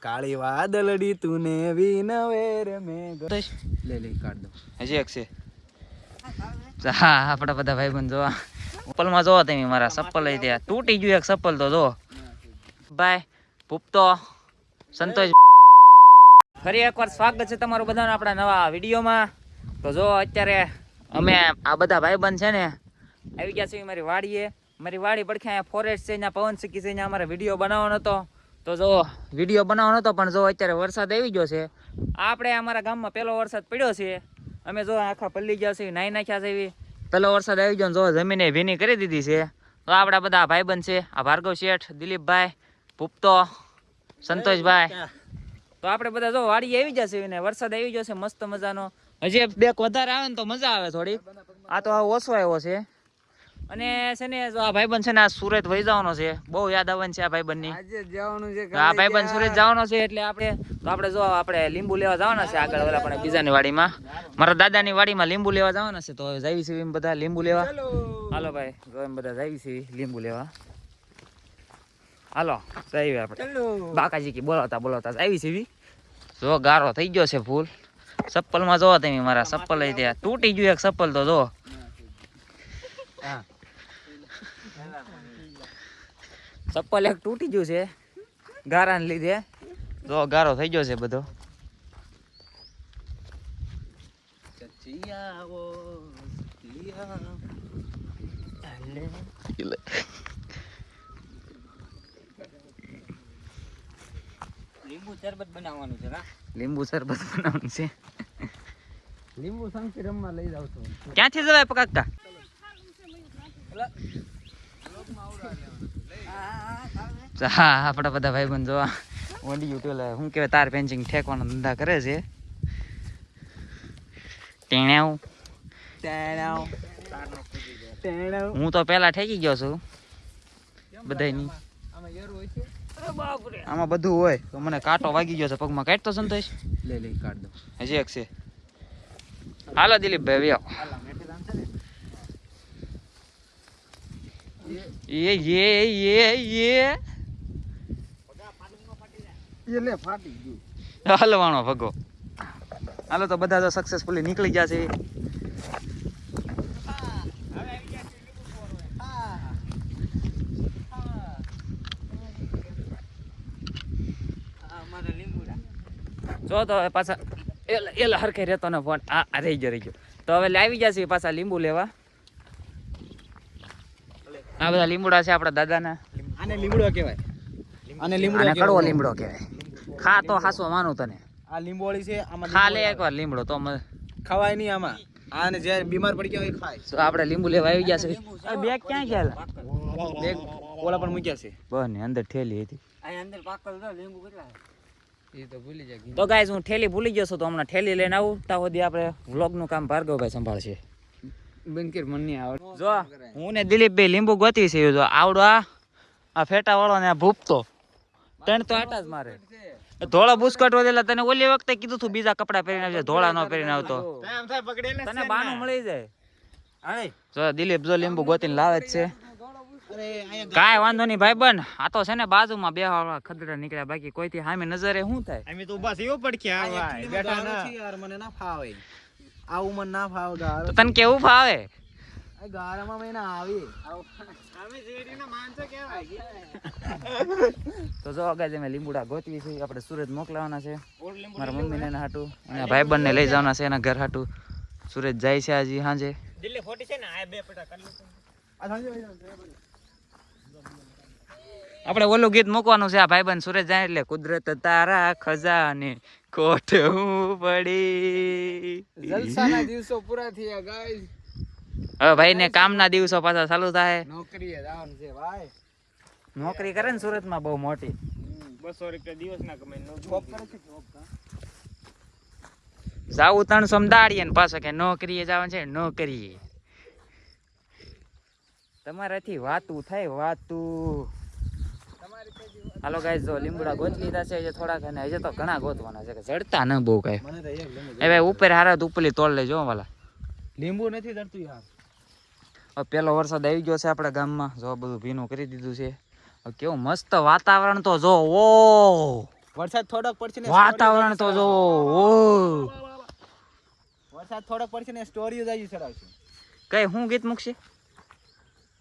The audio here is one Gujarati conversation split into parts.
કાળી વાદળડી તુને વિનવેર મેં લે કાઢ દો હજી એક છે હા આપડા બધા ભાઈબંધ જોવા ચપ્પલમાં જોવો તમે મારા ચપ્પલ લઈ ત્યાં તૂટી ગયું એક ચપ્પલ તો જો બાય ભૂપતો સંતોષ ફરી એકવાર સ્વાગત છે તમારું બધાનું આપણા નવા વિડીયોમાં. તો જો અત્યારે અમે આ બધા ભાઈબંધ છે ને આવી ગયા છે મારી વાડીએ. મારી વાડી પડખે અહીંયા ફોરેસ્ટ છે, અહીંયા પવન સિક્કી છે, અહીંયા અમારે વિડીયો બનાવવાનો હતો. તો જો વિડીયો બનાવવાનો હતો પણ જો અત્યારે વરસાદ આવી ગયો છે. આપણે અમારા ગામમાં પહેલો વરસાદ પડ્યો છે. અમે જો આખા પલ્લી ગયા છે, નાહી નાખ્યા છે. એવી પહેલો વરસાદ આવી ગયો જો જમીને ભીની કરી દીધી છે. તો આપણા બધા ભાઈબંધ છે, આ ભાર્ગવ શેઠ, દિલીપભાઈ, ભૂપતો, સંતોષભાઈ. તો આપણે બધા જો વાડી આવી જશે ને વરસાદ આવી ગયો છે મસ્ત મજાનો. હજી બેક વધારે આવે ને તો મજા આવે થોડી. આ તો ઓછો આવ્યો છે. અને છે ને જો આ ભાઈબંધ છે ને આ સુરત વહી જવાનો છે. બહુ યાદ આવવાની છે આ ભાઈબંધની. આ ભાઈબંધ સુરત જવાનો છે એટલે આપણે જો આપણે લીંબુ લેવા જવાના છે આગળ ઓલા પણ બીજાની વાડીમાં. મારા દાદાની વાડીમાં લીંબુ લેવા જવાના છે. તો જાવી છે એમ બધા લીંબુ લેવા. હાલો ભાઈ જો એમ બધા જાવી છે લીંબુ લેવા. હાલો જઈએ આપણે. બાકાજી કી બોલાવતા આવી છે. જો ગારો થઈ ગયો છે ફૂલ. ચપ્પલમાં જોવો તમે મારા ચપ્પલ લઈ ત્યાં તૂટી ગયું એક ચપ્પલ તો જો ચપ્પલ એક તૂટી ગયું છે ગારાને લીધે. જો ગારો થઈ ગયો છે બધો. લીંબુ શરબત બનાવવાનું છે. લીંબુ શરબત બનાવવાનું છે. લીંબુ સંકી રમવા લઈ જાવ છો. ક્યાંથી જવાય પકાકતા? હા આપડા બધા ભાઈબંધ જોવા વડી યુટ્યુબ શું કહેવાય તાર પેન્ચિંગ ઠેકવાનો ધંધા કરે છે. હું તો પેલા ઠેકી ગયો છું બધાની. આમાં બધું હોય તો મને કાંટો વાગી ગયો છે પગમાં. કાઢતો સંતોષ લે કાઢ દો હજી એક છે. હાલો દિલીપભાઈ આવ્યો. હલવાનો ભગો. હાલો તો બધા તો સક્સેસફુલી નીકળી ગયા છે. જો તો હવે પાછા એલા હરખે રહેતો ને ફોન આ રહી ગયો. તો હવે લાવી જશે પાછા લીંબુ લેવા. આ બધા લીંબુડા છે આપણા દાદાના. આને લીમડો કહેવાય. આને કડવો લીમડો કહેવાય. ખા તો હાસો માનું તને. આ લીંબોળી છે. આમાં ખા લે એકવાર લીમડો તો ખવાય નહીં આમાં. આને જ્યારે બીમાર પડી ગયા હોય ખાય. તો આપણે લીંબુ લેવા આવી ગયા છે. બેગ ક્યાં ગયા? બેગ ઓલા પણ મૂક્યા છે. બને અંદર ઠેલી હતી. અંદર પાકલ દો લીંબુ કેટલા એ તો ભૂલી જાય. તો ગાઈસ હું ઠેલી ભૂલી ગયો છું તો હમણાં ઠેલી લઈને આવું. ત્યાં સુધી આપણે વ્લોગનું કામ ભાર્ગવભાઈ સંભાળશે. બંકર મન નહીં આવડે. જો હું ને દિલીપભાઈ લીંબુ ગોતી છે. જો આવડો આ ફેટા વાળો ને આ ભૂપતો ત્રણ તો આટા જ મારે. ધોળા બુસ્કટ વધેલા તને ઓલી વખતે કીધું તું બીજા કપડા પહેરીને આવજે, ધોળા ન પહેરીને આવતો. તને બાનું મળી જાય. જો દિલીપ જો લીંબુ ગોતીને લાવે જ છે. કાંઈ વાંધો નહીં ભાઈ બન. આ તો છે ને બાજુમાં બે ખદડા નીકળ્યા બાકી કોઈથી સામે નજરે શું થાય. અમે તો બસ એવો પડખ્યા બેઠા ના યાર. મને ના ફાવે આવું. મને ના ફાવે ગાર. તો તને કેવું ફાવે? ગારામાં મેં ના આવી. અમે જેડીના માણસો કહેવાય. તો જો અગાજ અમે લીંબુડા ગોતવી છે. આપણે સુરત મોકલાવાના છે મારા મમ્મીને એના હાટું. એના ભાઈબંધને લઈ જવાના છે એના ઘર હાટું. સુરત જાય છે હજી સાંજે. દિલ્હી ફોટી છે ને આ બે પટા કરી લો. આ સાંજે આપણે ઓલું ગીત મૂકવાનું છે. આ ભાઈબંધ સુરત જાય એટલે કુદરત તારા ખજાને કોટ હું પડી. જલસાના દિવસો પૂરા થયા ગાઈસ. હવે ભાઈ ને કામના દિવસો પાછા ચાલુ થાય. નોકરીએ જવાનું છે ભાઈ. નોકરી કરે ને સુરતમાં બહુ મોટી. 200 રૂપિયા દિવસના કમાઈ જોબ કરે છે. જાવું 300 દાડીએ ને પાછો કે નોકરીએ જવાનું છે. નોકરીએ તમારાથી વાતું થાય વાતું. હાલો ગાઈસ જો લીંબુડા ગોત લીધા છે હજી થોડાક અને હજી તો ઘણા ગોતવાના છે કે જડતા ન બહુ કઈ. એ ભાઈ ઉપર હારા ઉપરલી તોડ લેજો વાલા. લીંબુ નથી જડતું યાર. હવે પેલો વરસાદ આવી ગયો છે આપણા ગામમાં. જો બધું ભીનું કરી દીધું છે. કેવું મસ્ત વાતાવરણ તો જો. ઓ વરસાદ થોડોક પડશે ને વાતાવરણ તો જો ઓ વરસાદ થોડોક પડશે ને સ્ટોરીઓ જ ચડાવશે. કઈ હું ગીત મૂકશે?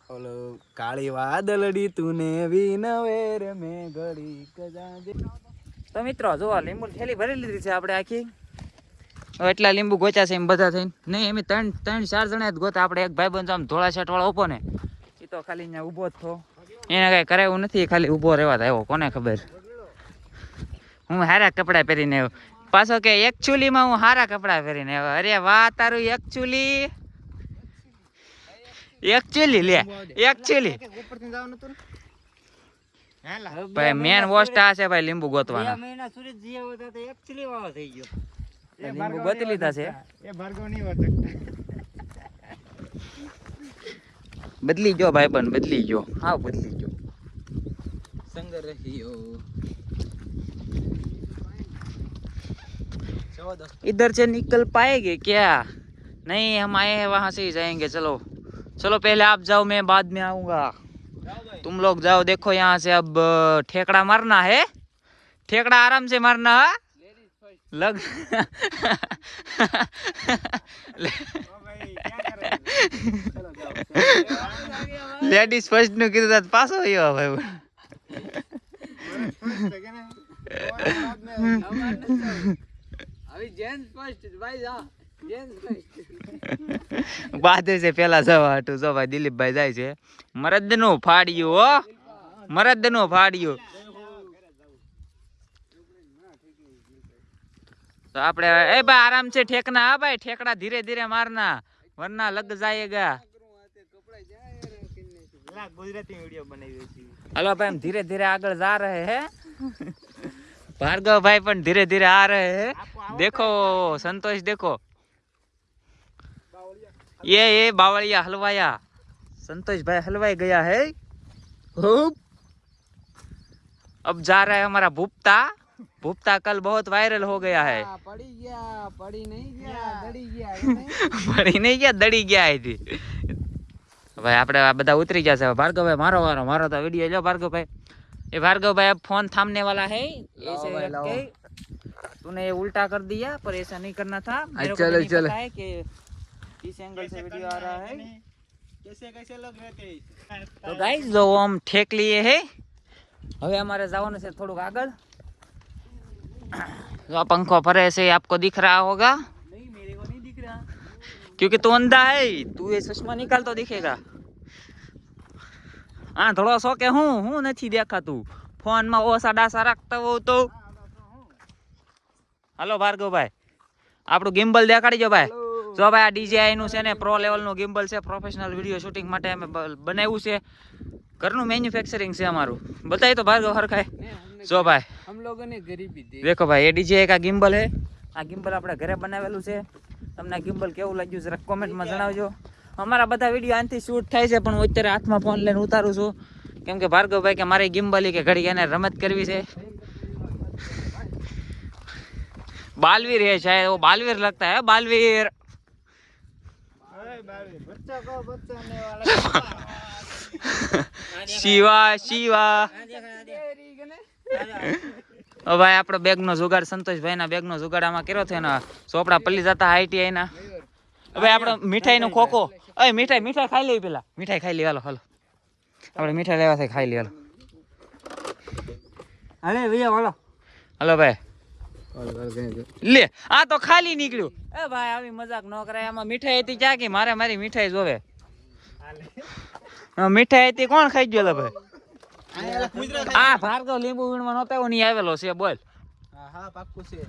ઓલો કાળી વાદળડી તુને વિનવેર મે ઘડી કજાજે. તો મિત્રો જો લીંબુ થેલી ભરી લીધી છે આપણે આખી. હવે એટલા લીંબુ ગોચ્યા છે એમ બધા થઈને. નહીં એમ 3-4 જણા જ ગોતા. આપણે એક ભાઈબંધ આમ ધોળા શર્ટ વાળો ઉભો ને એ તો ખાલી અહીંયા ઊભો જ થો. એને કઈ કરાયું નથી, ખાલી ઊભો રહેવા આવ્યો. કોને ખબર, હું હારા કપડા પહેરીને આવ્યો પાછો કે એકચ્યુઅલી માં હું હારા કપડા પહેરીને આવ્યો. અરે વાહ તારું એકચ્યુઅલી લે એકચ્યુઅલી ઉપરથી જવાનું હતું ને. ભાઈ મેન વોસ્ટ આ છે ભાઈ લીંબુ ગોતવાના. મહિના સુરત જઈ આવ્યો તો એકચ્યુઅલી વાળો થઈ ગયો. લીંબુ ગોતી લીધા છે. એ ભાર્ગવ નહીં હોતો. બદલી ગયો ભાઈબંધ, બદલી ગયો. હા બદલી ગયો. સંગ રહીયો. चलो दोस्तों इधर से निकल पाएंगे क्या? नहीं हम आए हैं वहां से ही जाएंगे. चलो चलो पहले आप जाओ, मैं बाद में आऊंगा. तुम लोग जाओ. देखो यहाँ से अब ठेकड़ा मारना है. ठेकड़ा आराम से मारना है. लग લેડીઝ ફર્સ્ટ નું કીધું તો પાછો આવ્યો ભાઈ. અભી જેન્ટ્સ ફર્સ્ટ ભાઈ જા. Gents first. બાદે છે પેલા જવા હાટું. જો ભાઈ દિલીપભાઈ જાય છે. મરદ નું ફાડ્યું હો, મરદ નું ફાડ્યું. તો આપણે એ ભાઈ આરામ से ठेकना. હા ભાઈ ठेकड़ा धीरे धीरे मारना वरना लग जाएगा. ગુજરાતી વિડિયો બનાવી છે. हेलो भाई हम धीरे धीरे आगे जा रहे हैं. भार्गव भाई पण धीरे धीरे आ रहे हैं. देखो संतोष देखो, ये बावड़िया हलवाया. संतोष भाई हलवाई गया है. अब जा रहा है हमारा भूपता. भूपता कल बहुत वायरल हो गया है. પડી ગયા, પડી નહીં ગયા, દડી ગયા. પડી નહીં ગયા, દડી ગયા હતી. ભાઈ આપણે આ બધા ઉતરી ગયા છે. भार्गव भाई मारो मारो मारो तो वीडियो लो. भार्गव भाई, ये भार्गव भाई अब फोन थामने वाला है. ऐसे रख के तूने ये उल्टा कर दिया, पर ऐसा नहीं करना था. मेरे को नहीं पता है कि किस एंगल से वीडियो आ रहा है. कैसे कैसे लोग रहते हैं. तो गाइस जो हम ठेक लिए है, હવે અમારે જવાનું છે થોડુંક આગળ. जो पंखो फरे से आपको दिख रहा होगा. નહીં મેરે કો નહીં દિખ રહા. क्योंकि तू अंधा है. तू ये चश्मा निकाल तो दिखेगा. हाँ थोड़ा सो के हूँ नहीं देखा तू फोन में ओसा डासा रखता हो तो. हेलो भार्गव भाई, આપણું ગિમ્બલ દેખાડી જો ભાઈ. જો ભાઈ આ DJI નું છે ને પ્રો લેવલ નું ગિમ્બલ છે. પ્રોફેશનલ વિડિયો શૂટિંગ માટે અમે બનાવ્યું છે. ઘરનું મેન્યુફેક્ચરિંગ છે અમારું. બતાય તો ભાર્ગવ હરખાય. જો ભાઈ हम लोगों ने गरीबी दे. देखो भाई ये DJI का गिम्बल है. આ ગિમ્બલ આપણે ઘરે બનાવેલું છે. તમને આ ગિમ્બલ કેવું લાગ્યું જરા કોમેન્ટમાં જણાવજો. અમારા બધા વિડીયો આનથી શૂટ થાય છે, પણ હું અત્યારે હાથમાં ફોન લઈને ઉતારું છું. કેમ કે ભાર્ગવભાઈ કે મારી ગિમ્બલ કે ઘડી એને રમત કરવી છે. बालवीर है शायद, वो बालवीर लगता है. बालवीर बच्चा को बचाने वाला. शिवा शिवा. ओ भाई આપણો બેગ નો જુગાડ, સંતોષભાઈ ના બેગ નો જુગાડ આમાં કર્યો છે ને. ચોપડા પલ્લી જતા ITI ના. હવે આપણો મીઠાઈ નો ખોખો. ઓય મીઠાઈ ખાઈ લેવી પેલા. મીઠાઈ ખાઈ લે. હાલો હાલો આપણે મીઠાઈ લેવા છે, ખાઈ લે. હાલો અરે ભૈયા વાળો. હાલો ભાઈ લે. આ તો ખાલી નીકળ્યું. એ ભાઈ આવી મજાક ન કરાય. આમાં મીઠાઈ હતી ક્યાં કે મારે મારી મીઠાઈ જોવે. મીઠાઈ હતી કોણ ખાઈ ગયો ભાઈ? આ ભાર્ગવ લીંબુ વીણમાં નહોતો નહીં આવેલો છે. બોલ. હા પાક્કું છે.